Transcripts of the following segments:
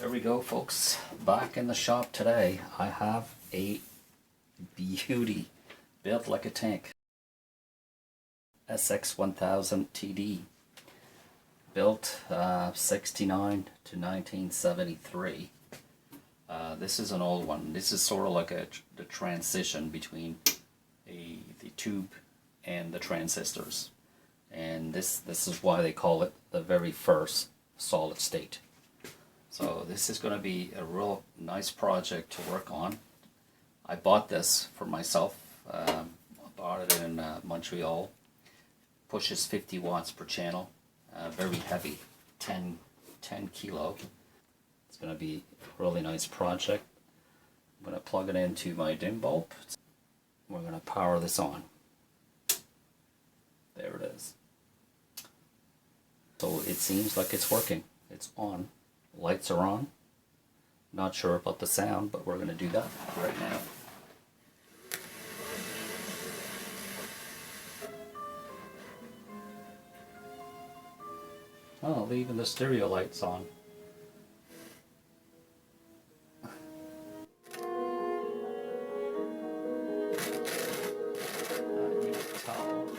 There we go, folks. Back in the shop today. I have a beauty built like a tank. SX1000 TD. Built 69 to 1973. This is an old one. This is sort of like the transition between the tube and the transistors. And this is why they call it the very first solid state. So this is going to be a real nice project to work on. I bought this for myself. I bought it in Montreal. Pushes 50 watts per channel. Very heavy, 10 kilo. It's going to be a really nice project. I'm going to plug it into my dim bulb. We're going to power this on. There it is. So it seems like it's working. It's on. Lights are on. Not sure about the sound, but we're going to do that right now. Oh, even the stereo light's on. You can tell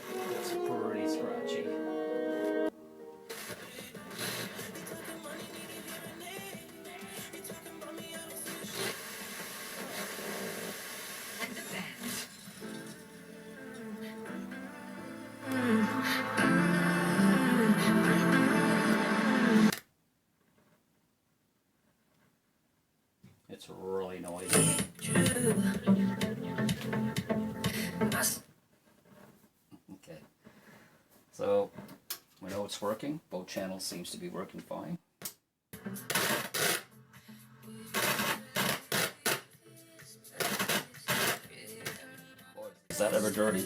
it's pretty scratchy. It's really noisy. Okay, so we know it's working. Both channels seems to be working fine. Boy, is that ever dirty?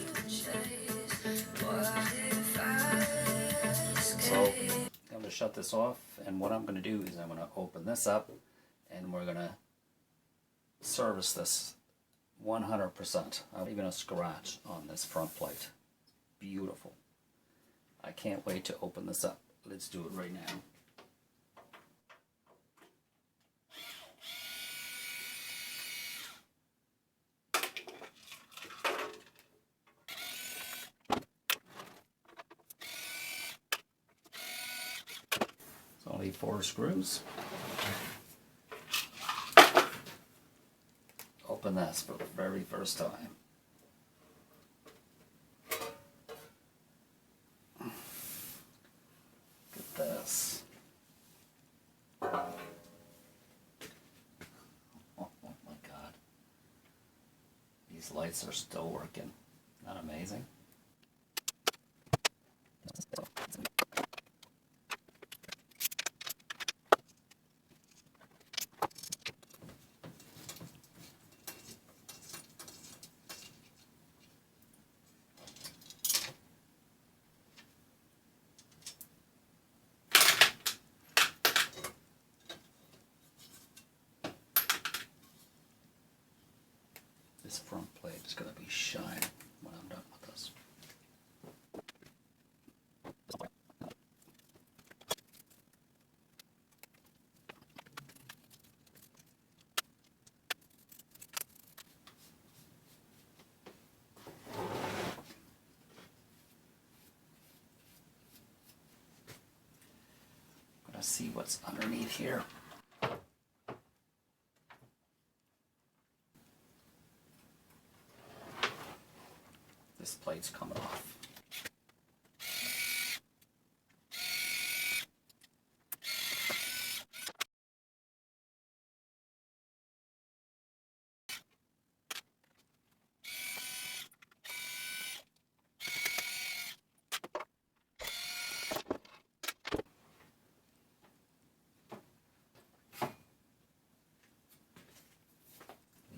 So I'm going to shut this off, and what I'm going to do is I'm going to open this up, and we're going to service this 100%. Not even a scratch on this front plate. Beautiful. I can't wait to open this up. Let's do it right now. It's only 4 screws. Open this for the very first time. Look at this. Oh my God. These lights are still working. Isn't that amazing? This front plate is going to be shining when I'm done with this. I'm going to see what's underneath here. This plate's coming off.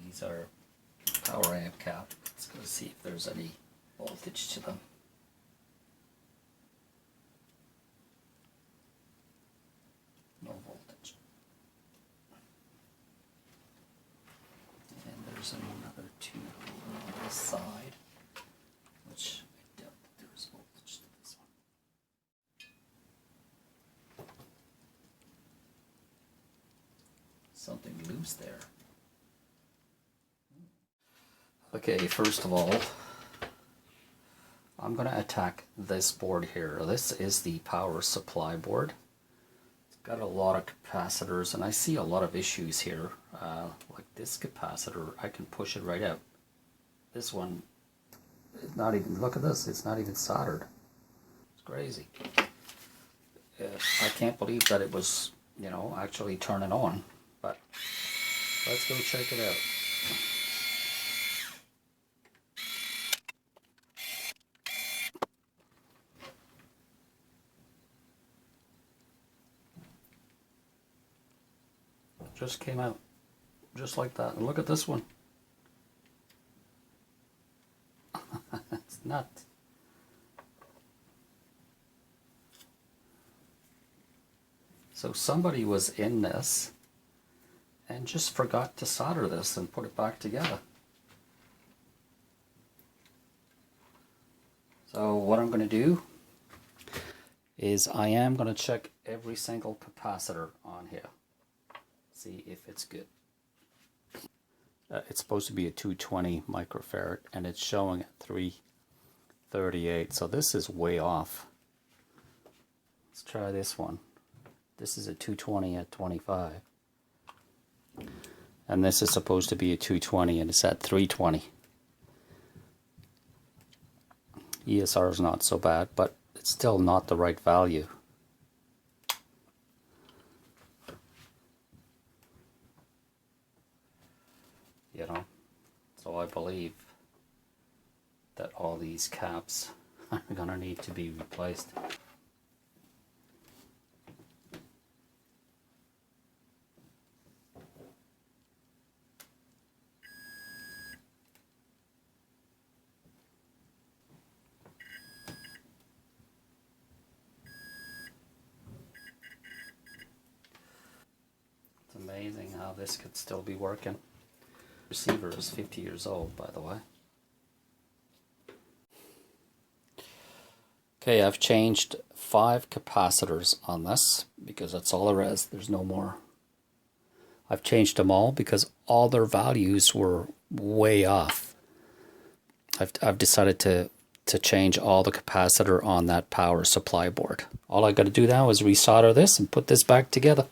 These are power amp cap. Let's go see if there's any voltage to them. No voltage. And there's another tube on this side, which I doubt that there's voltage to this one. So something loose there. Okay, first of all, I'm going to attack this board here. This is the power supply board. It's got a lot of capacitors, and I see a lot of issues here. Like this capacitor, I can push it right out. This one, it's not even, look at this, it's not even soldered. It's crazy. I can't believe that it was, you know, actually turning on, but let's go check it out. Just came out just like that, and look at this one. It's nuts. So somebody was in this and just forgot to solder this and put it back together. So what I'm going to do is I am going to check every single capacitor on here. See if it's good. It's supposed to be a 220 microfarad and it's showing at 338, so this is way off. Let's try this one. This is a 220 at 25, and this is supposed to be a 220 and it's at 320. ESR is not so bad, but it's still not the right value. You know, so I believe that all these caps are gonna need to be replaced. It's amazing how this could still be working. Receiver is 50 years old, by the way. Okay, I've changed 5 capacitors on this because that's all there is. There's no more. I've changed them all because all their values were way off. I've decided to change all the capacitor on that power supply board. All I got to do now is resolder this and put this back together.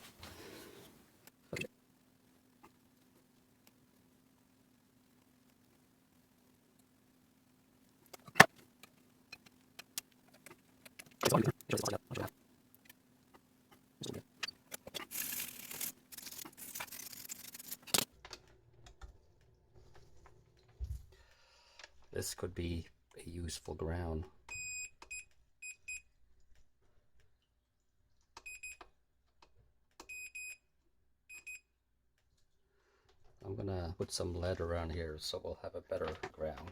This could be a useful ground. I'm gonna put some lead around here so we'll have a better ground.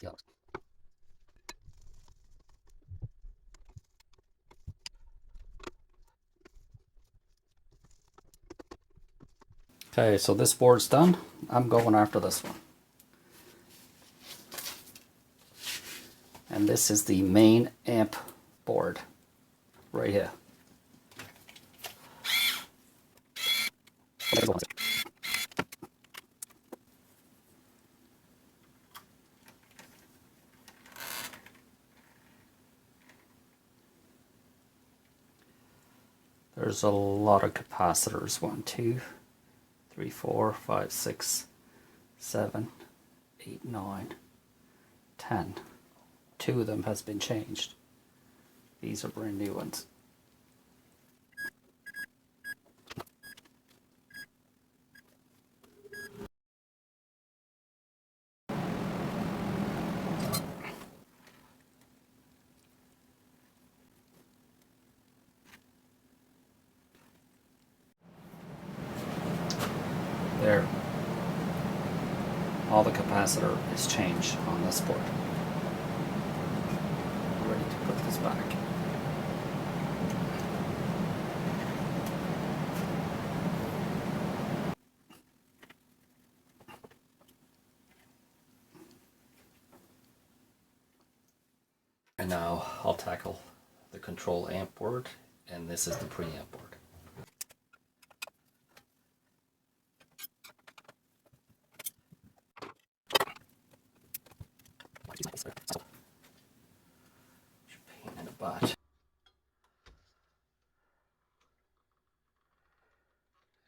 Yeah. Okay, so this board's done. I'm going after this one. And this is the main amp board right here. There's a lot of capacitors. 1, 2, 3, 4, 5, 6, 7, 8, 9, 10. 2 of them has been changed. These are brand new ones. There. All the capacitor is changed on this board. Ready to put this back. And now I'll tackle the control amp board, and this is the preamp board. Pain in the butt.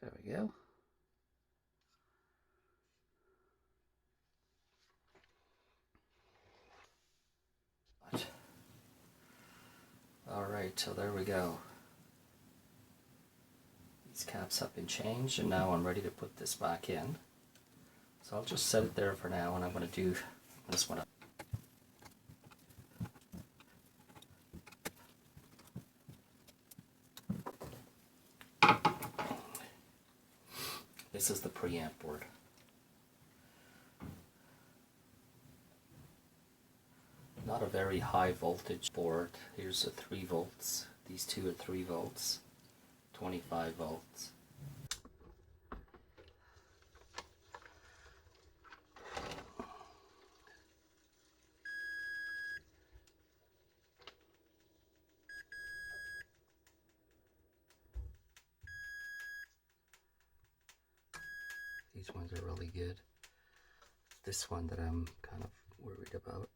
There we go. Alright, so there we go. These caps have been changed, and now I'm ready to put this back in. So I'll just set it there for now, and I'm going to do this one up. This is the preamp board. Not a very high voltage board. Here's a 3 volts. These two are 3 volts. 25 volts. These ones are really good. This one that I'm kind of worried about.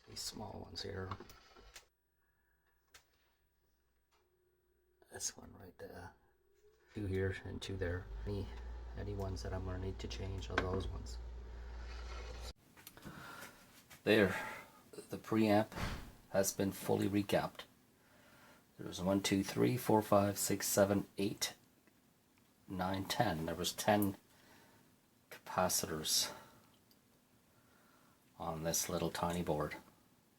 These small ones here. This one right there. 2 here and 2 there. Any ones that I'm going to need to change are those ones. There. The preamp has been fully recapped. There's 1, 2, 3, 4, 5, 6, 7, 8, 9, 10. There was 10 capacitors on this little tiny board.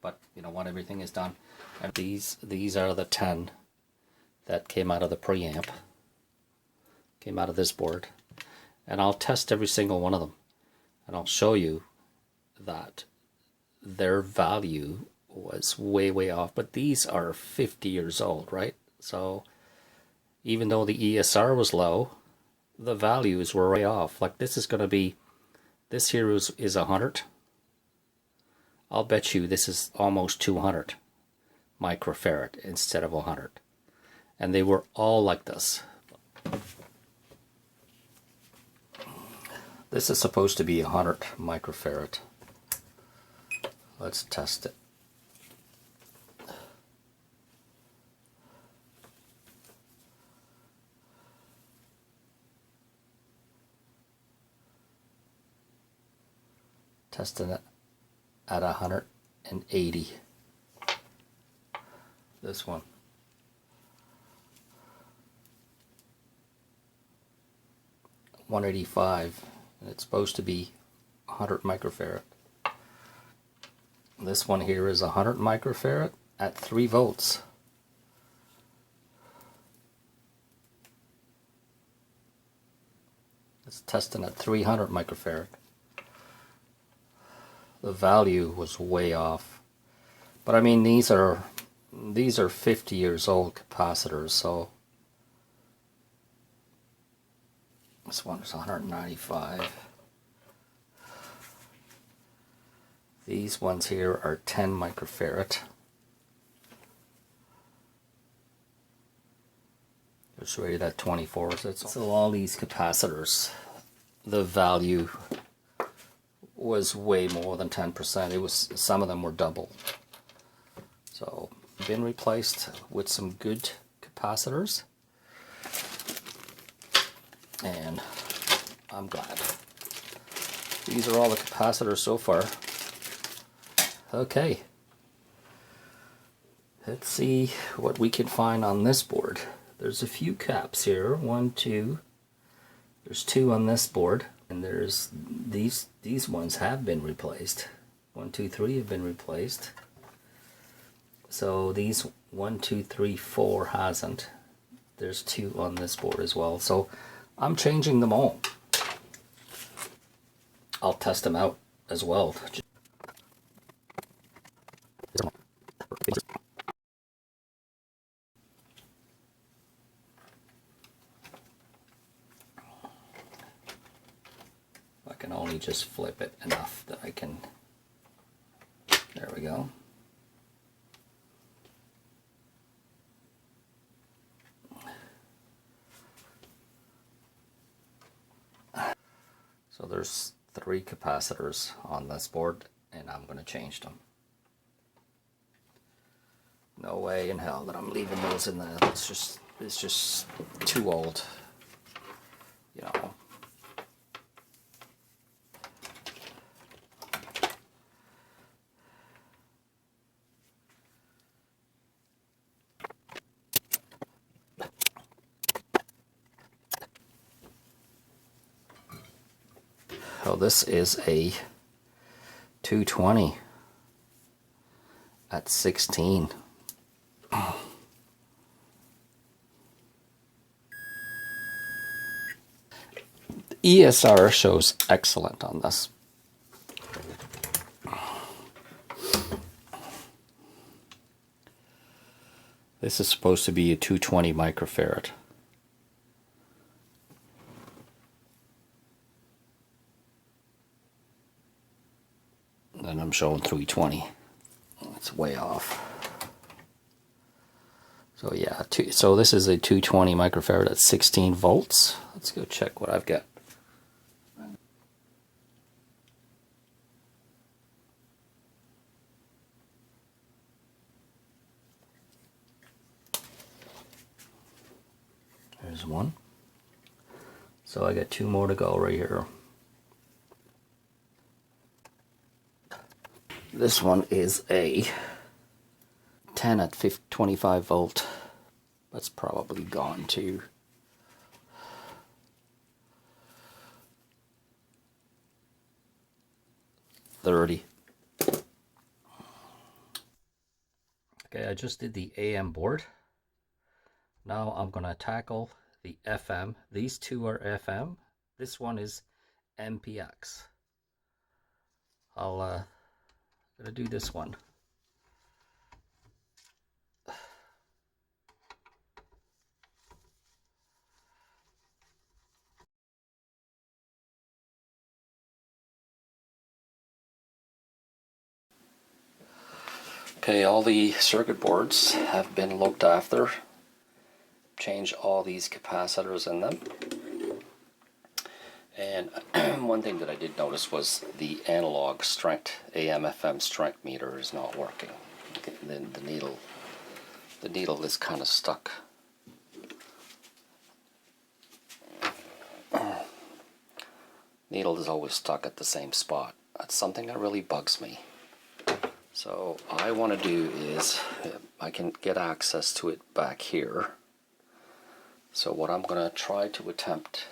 But you know what, everything is done. And these are the 10 that came out of the preamp. Came out of this board. And I'll test every single one of them. And I'll show you that their value was way off. But these are 50 years old, right? So even though the ESR was low, the values were way off. Like this is going to be, this here is 100. I'll bet you this is almost 200 microfarad instead of 100. And they were all like this. This is supposed to be 100 microfarad. Let's test it. Testing it at 180. This one. $185, and it's supposed to be 100 microfarad. This one here is 100 microfarad at 3 volts. It's testing at 300 microfarad. The value was way off. But I mean, these are 50 years old capacitors, so this one is 195. These ones here are 10 microfarad. It's rated at 24. So all these capacitors, the value was way more than 10%. It was, some of them were double. So been replaced with some good capacitors, and I'm glad. These are all the capacitors so far. Okay, let's see what we can find on this board. There's a few caps here. 1, 2. There's 2 on this board, and there's these ones have been replaced. 1, 2, 3 have been replaced. So these 1, 2, 3, 4 hasn't. There's 2 on this board as well. So I'm changing them all. I'll test them out as well. I can only just flip it enough that I can, there we go. So there's 3 capacitors on this board, and I'm going to change them. No way in hell that I'm leaving those in there. It's just too old, you know. So this is a 220 at 16. ESR shows excellent on this. This is supposed to be a 220 microfarad. And I'm showing 320. It's way off. So yeah, so this is a 220 microfarad at 16 volts. Let's go check what I've got. There's one. So I got 2 more to go right here. This one is a 10 at 25 volt. That's probably gone to 30. Okay, I just did the AM board. Now I'm gonna tackle the FM. These 2 are FM. This one is MPX. I'll gonna do this one. Okay, all the circuit boards have been looked after. Change all these capacitors in them. And one thing that I did notice was the analog strength, AM/FM strength meter is not working. Then the needle is kind of stuck. Needle is always stuck at the same spot. That's something that really bugs me. So all I want to do is, I can get access to it back here. So what I'm going to try to attempt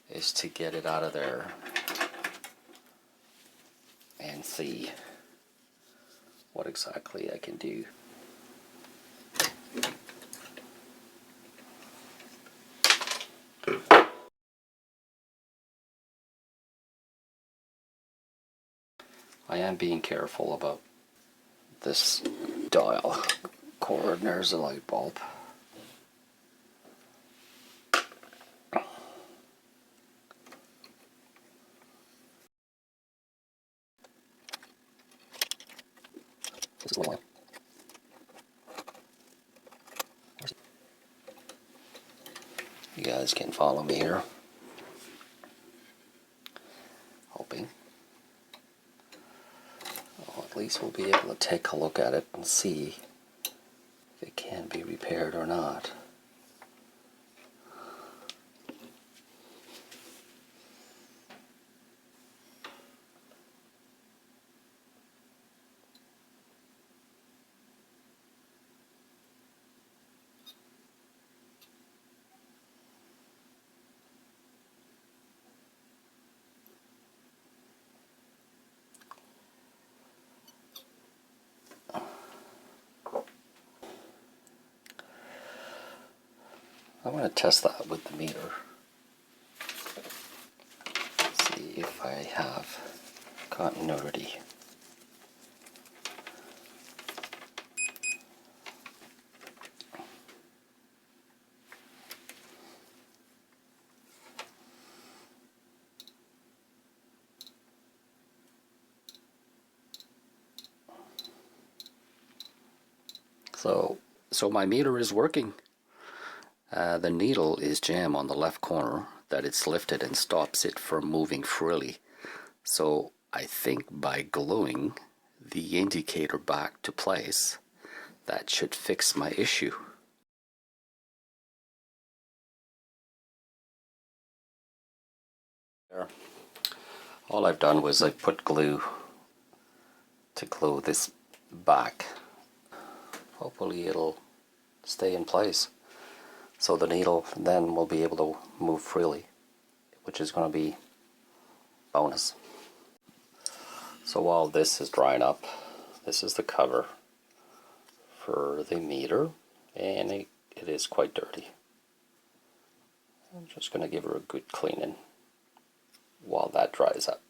is to get it out of there and see what exactly I can do. I am being careful about this dial cord, and there's a light bulb. This is oil. You guys can follow me here. Hoping. Well, at least we'll be able to take a look at it and see if it can be repaired or not. I want to test that with the meter. See if I have continuity. So my meter is working. The needle is jammed on the left corner, that it's lifted and stops it from moving freely. So I think by gluing the indicator back to place, that should fix my issue. All I've done was I put glue to glue this back. Hopefully it'll stay in place, so the needle then will be able to move freely, which is going to be bonus. So while this is drying up, this is the cover for the meter, and it is quite dirty. I'm just going to give her a good cleaning while that dries up.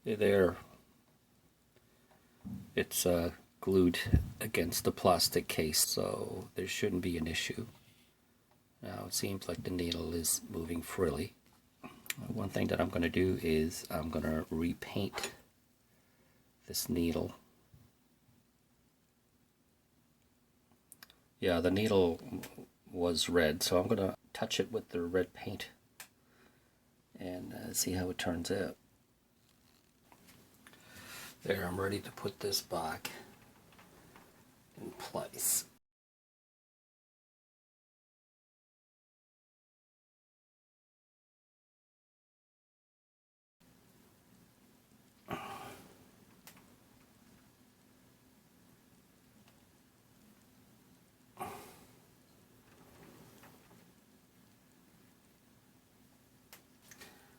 There, it's glued against the plastic case, so there shouldn't be an issue. Now it seems like the needle is moving freely. One thing that I'm going to do is I'm going to repaint this needle. Yeah, the needle was red, so I'm going to touch it with the red paint and see how it turns out. There, I'm ready to put this back in place.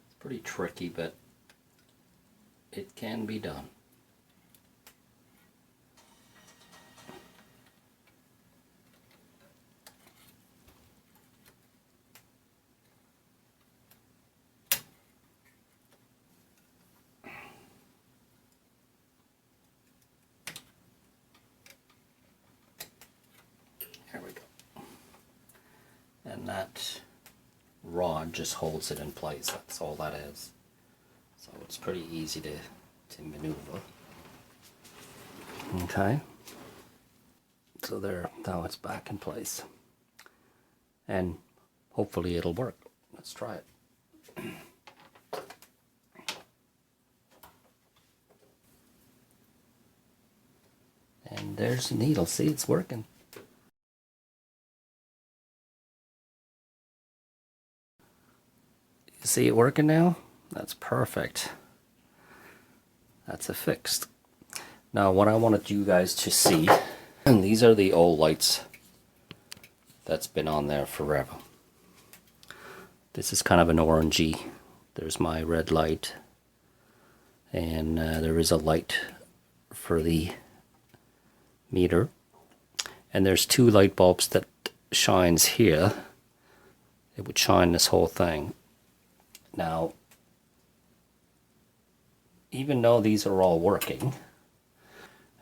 It's pretty tricky, but it can be done. There we go. And that rod just holds it in place. That's all that is. So it's pretty easy to maneuver. Okay. So there, now it's back in place. And hopefully it'll work. Let's try it. And there's the needle. See, it's working. You see it working now? That's perfect. That's a fixed. Now what I wanted you guys to see, and these are the old lights that's been on there forever. This is kind of an orangey. There's my red light, and there is a light for the meter, and there's two light bulbs that shines here. It would shine this whole thing. Now, even though these are all working,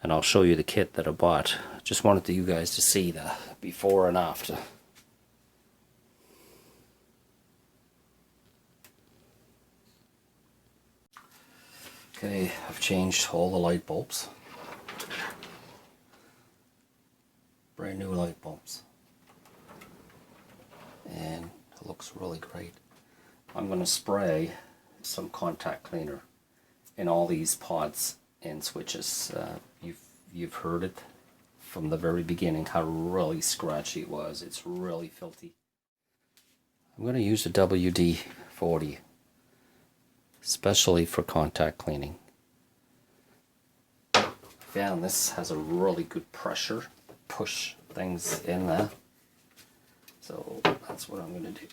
and I'll show you the kit that I bought, just wanted you guys to see the before and after. Okay, I've changed all the light bulbs. Brand new light bulbs. And it looks really great. I'm going to spray some contact cleaner in all these pods and switches. You've heard it from the very beginning how really scratchy it was. It's really filthy. I'm going to use the WD-40, especially for contact cleaning. I found this has a really good pressure, push things in there. So that's what I'm going to do.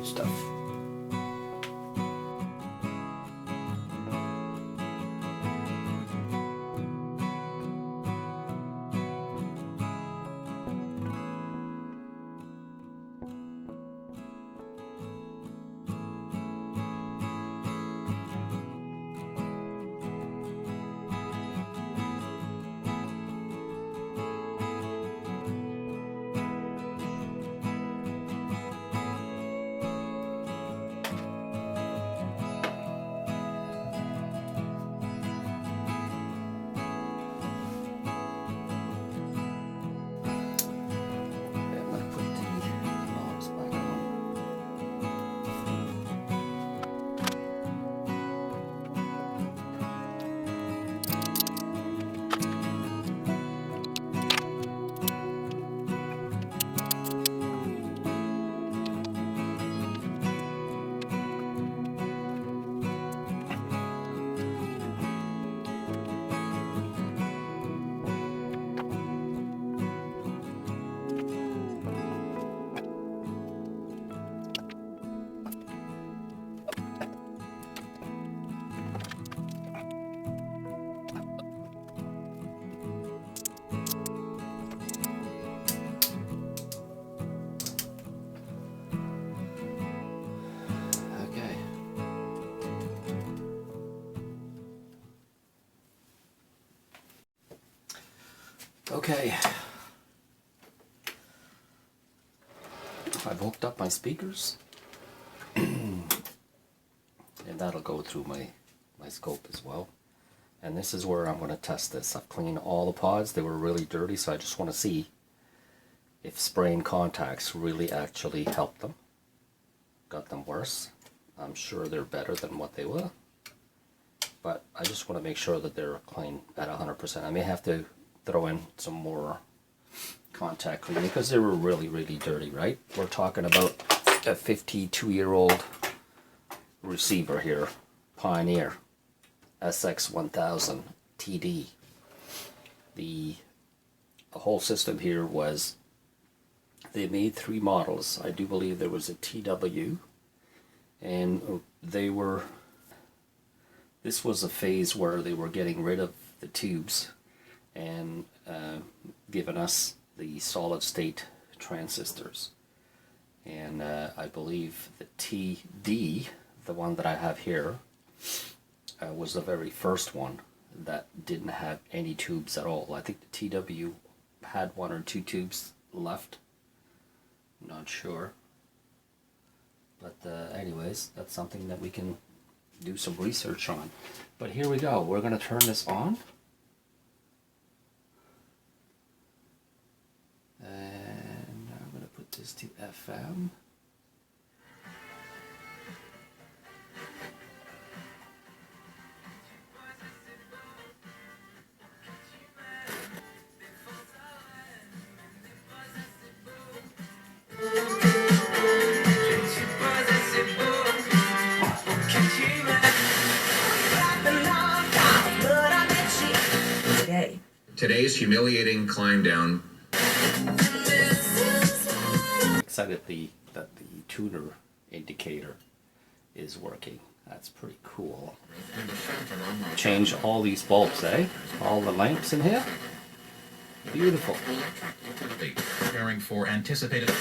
stuff. Okay, I've hooked up my speakers, and that'll go through my scope as well. And this is where I'm going to test this. I've cleaned all the pods. They were really dirty, so I just want to see if spraying contacts really actually helped them. Got them worse. I'm sure they're better than what they were, but I just want to make sure that they're clean at 100%. I may have to throw in some more contact cleaning because they were really, really dirty, right? We're talking about a 52-year-old receiver here, Pioneer SX1000 TD. The whole system here was, they made 3 models. I do believe there was a TW, and this was a phase where they were getting rid of the tubes and giving us the solid state transistors. And I believe the TD, the one that I have here, was the very first one that didn't have any tubes at all. I think the TW had 1 or 2 tubes left. Not sure. But anyways, that's something that we can do some research on. But here we go. We're going to turn this on. And I'm going to put this to FM. Today's humiliating climb down. Excited that the tuner indicator is working. That's pretty cool. Change all these bulbs, eh? All the lamps in here. Beautiful. Preparing for anticipated.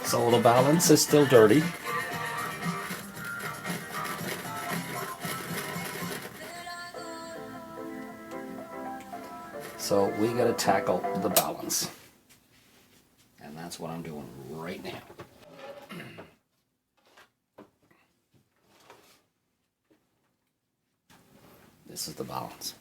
So the balance is still dirty. So we gotta tackle the balance. And that's what I'm doing right now. This is the balance.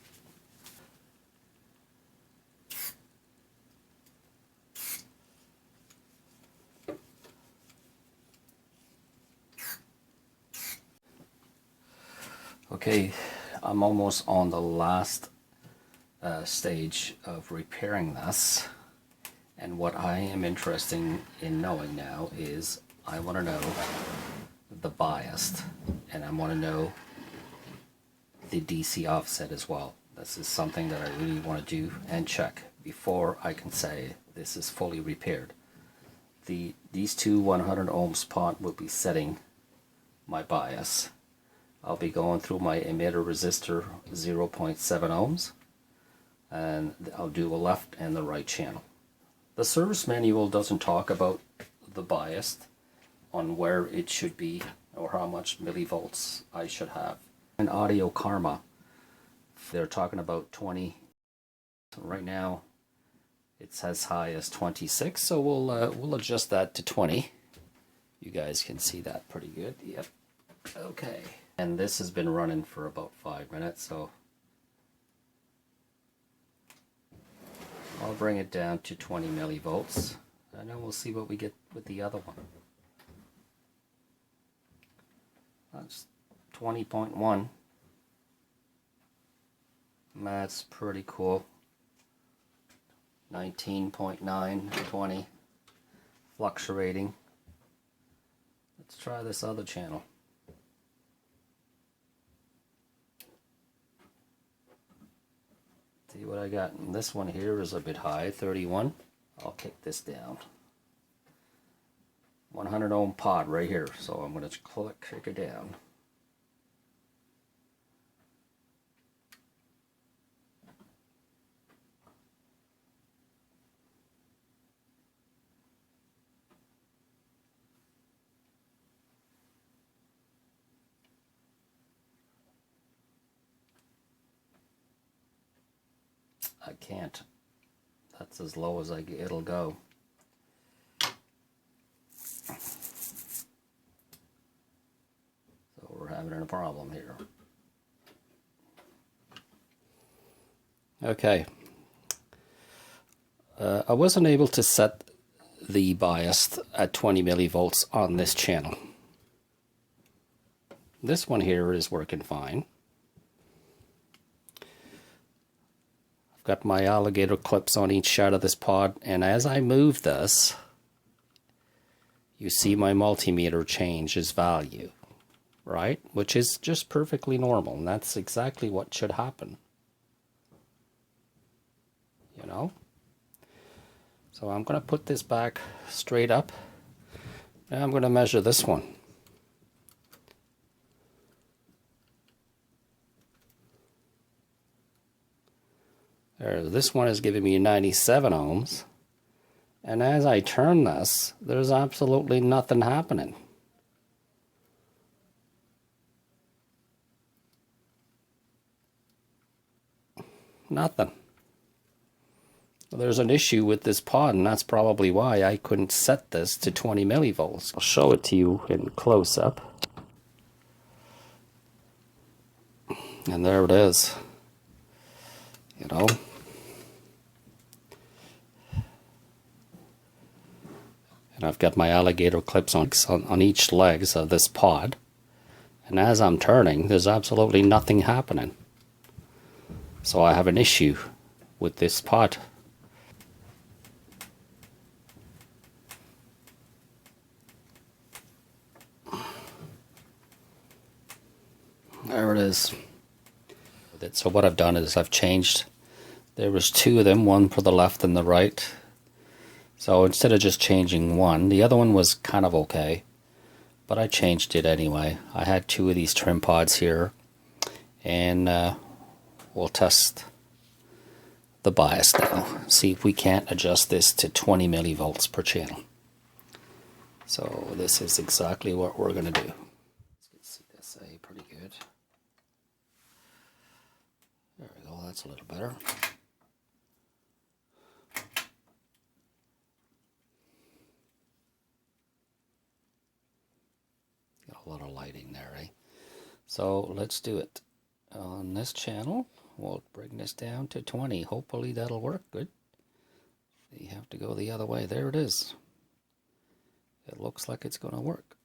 Okay, I'm almost on the last stage of repairing this, and what I am interested in knowing now is I want to know the bias, and I want to know the DC offset as well. This is something that I really want to do and check before I can say this is fully repaired. These two 100 ohms pot will be setting my bias. I'll be going through my emitter resistor 0.7 ohms, and I'll do a left and the right channel. The service manual doesn't talk about the bias on where it should be or how much millivolts I should have. In Audio Karma, they're talking about 20. Right now it's as high as 26, so we'll adjust that to 20. You guys can see that pretty good. Yep. Okay. And this has been running for about 5 minutes, so I'll bring it down to 20 millivolts, and then we'll see what we get with the other one. That's 20.1. That's pretty cool. 19.9, 20, fluctuating. Let's try this other channel. See what I got. And this one here is a bit high, 31. I'll kick this down. 100 ohm pod right here, so I'm going to kick it down. I can't. That's as low as it'll go. So we're having a problem here. Okay. I wasn't able to set the bias at 20 millivolts on this channel. This one here is working fine. Got my alligator clips on each side of this pod, and as I move this, you see my multimeter change its value, right? Which is just perfectly normal, and that's exactly what should happen. You know? So I'm going to put this back straight up, and I'm going to measure this one. This one is giving me 97 ohms, and as I turn this, there's absolutely nothing happening. Nothing. There's an issue with this pod, and that's probably why I couldn't set this to 20 millivolts. I'll show it to you in close-up. And there it is. You know? And I've got my alligator clips on each legs of this pod. And as I'm turning, there's absolutely nothing happening. So I have an issue with this pod. There it is. So what I've done is I've changed. There was two of them, one for the left and the right. So instead of just changing one, the other one was kind of okay, but I changed it anyway. I had two of these trim pods here, and we'll test the bias now. See if we can't adjust this to 20 millivolts per channel. So this is exactly what we're going to do. Let's get CSA pretty good. There we go, that's a little better. Got a lot of lighting there, eh? So let's do it. On this channel, we'll bring this down to 20. Hopefully that'll work good. You have to go the other way. There it is. It looks like it's going to work.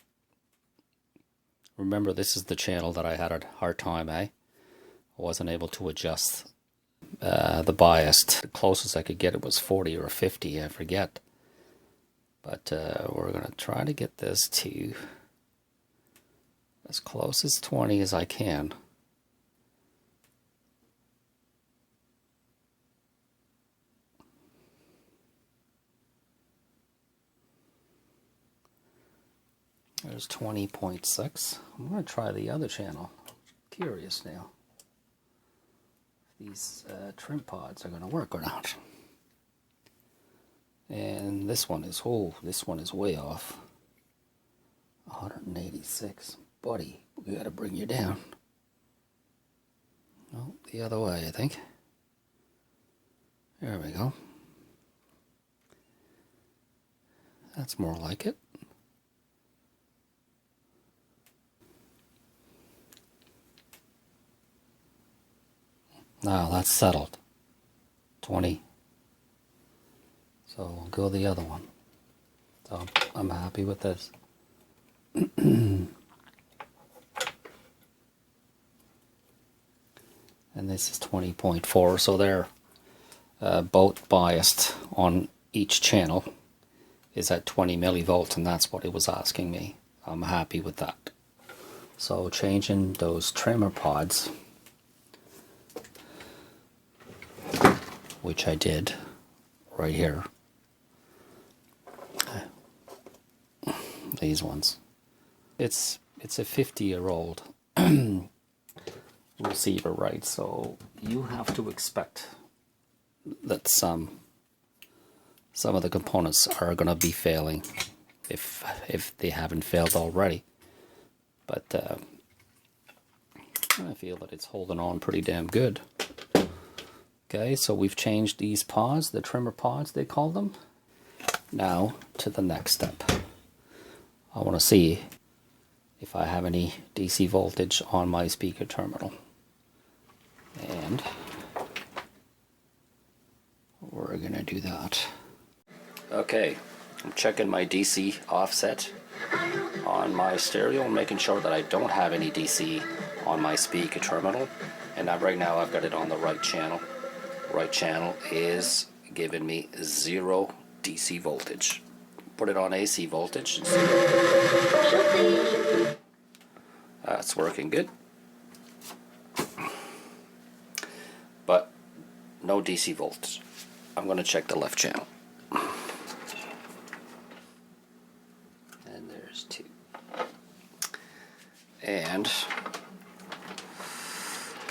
Remember, this is the channel that I had a hard time, eh? I wasn't able to adjust the bias. The closest I could get it was 40 or 50, I forget. But we're going to try to get this to as close as 20 as I can. There's 20.6. I'm going to try the other channel. Curious now if these trim pods are going to work or not. And this one is, oh, this one is way off. 186. Buddy, we got to bring you down. No, the other way, I think. There we go. That's more like it. Now that's settled. 20. So we'll go the other one. So I'm happy with this. And this is 20.4. So they're both biased on each channel is at 20 millivolts, and that's what it was asking me. I'm happy with that. So changing those trimmer pods, which I did right here. These ones. It's a 50-year-old receiver, right? So you have to expect that some of the components are going to be failing if they haven't failed already. But I feel that it's holding on pretty damn good. Okay, so we've changed these pods, the trimmer pods they call them. Now to the next step. I want to see if I have any DC voltage on my speaker terminal. And we're going to do that. Okay, I'm checking my DC offset on my stereo, making sure that I don't have any DC on my speaker terminal. And right now I've got it on the right channel. Right channel is giving me 0 DC voltage. Put it on AC voltage. That's working good. But no DC voltage. I'm going to check the left channel. And there's 2. And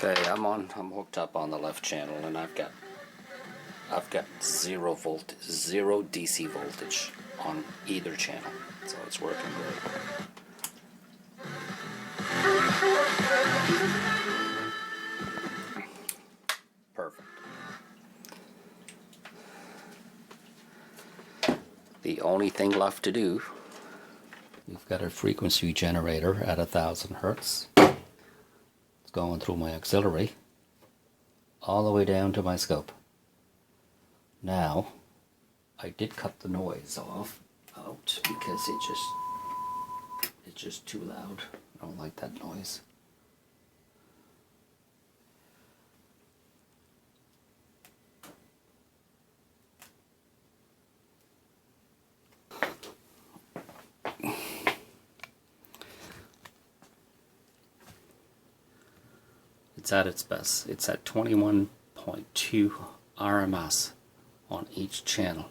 okay, I'm hooked up on the left channel, and I've got 0 DC voltage on either channel, so it's working great. Perfect. The only thing left to do, we've got a frequency generator at 1000 Hertz. It's going through my auxiliary all the way down to my scope. Now, I did cut the noise out because it's just too loud. I don't like that noise. It's at its best. It's at 21.2 RMS on each channel.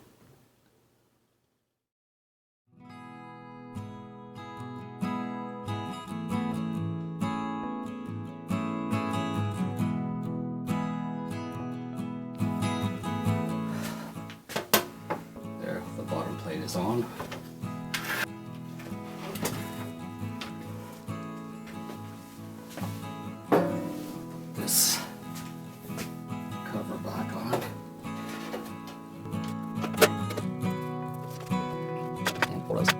There, the bottom plate is on. This cover back on. And what else?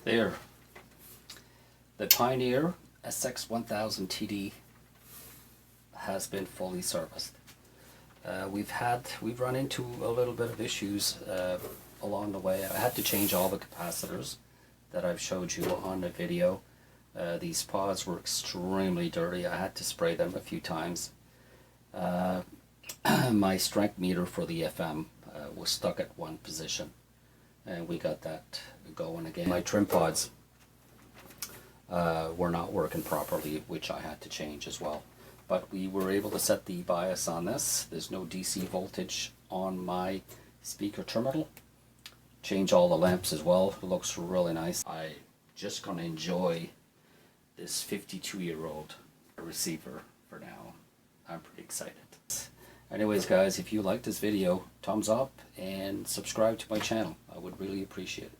There. The Pioneer SX1000 TD has been fully serviced. We've run into a little bit of issues along the way. I had to change all the capacitors that I've showed you on the video. These pods were extremely dirty. I had to spray them a few times. My strength meter for the FM was stuck at one position, and we got that going again. My trim pods were not working properly, which I had to change as well. But we were able to set the bias on this. There's no DC voltage on my speaker terminal. Change all the lamps as well. It looks really nice. I just gonna enjoy this 52-year-old receiver for now. I'm pretty excited. Anyways guys, if you like this video, thumbs up and subscribe to my channel. I would really appreciate it.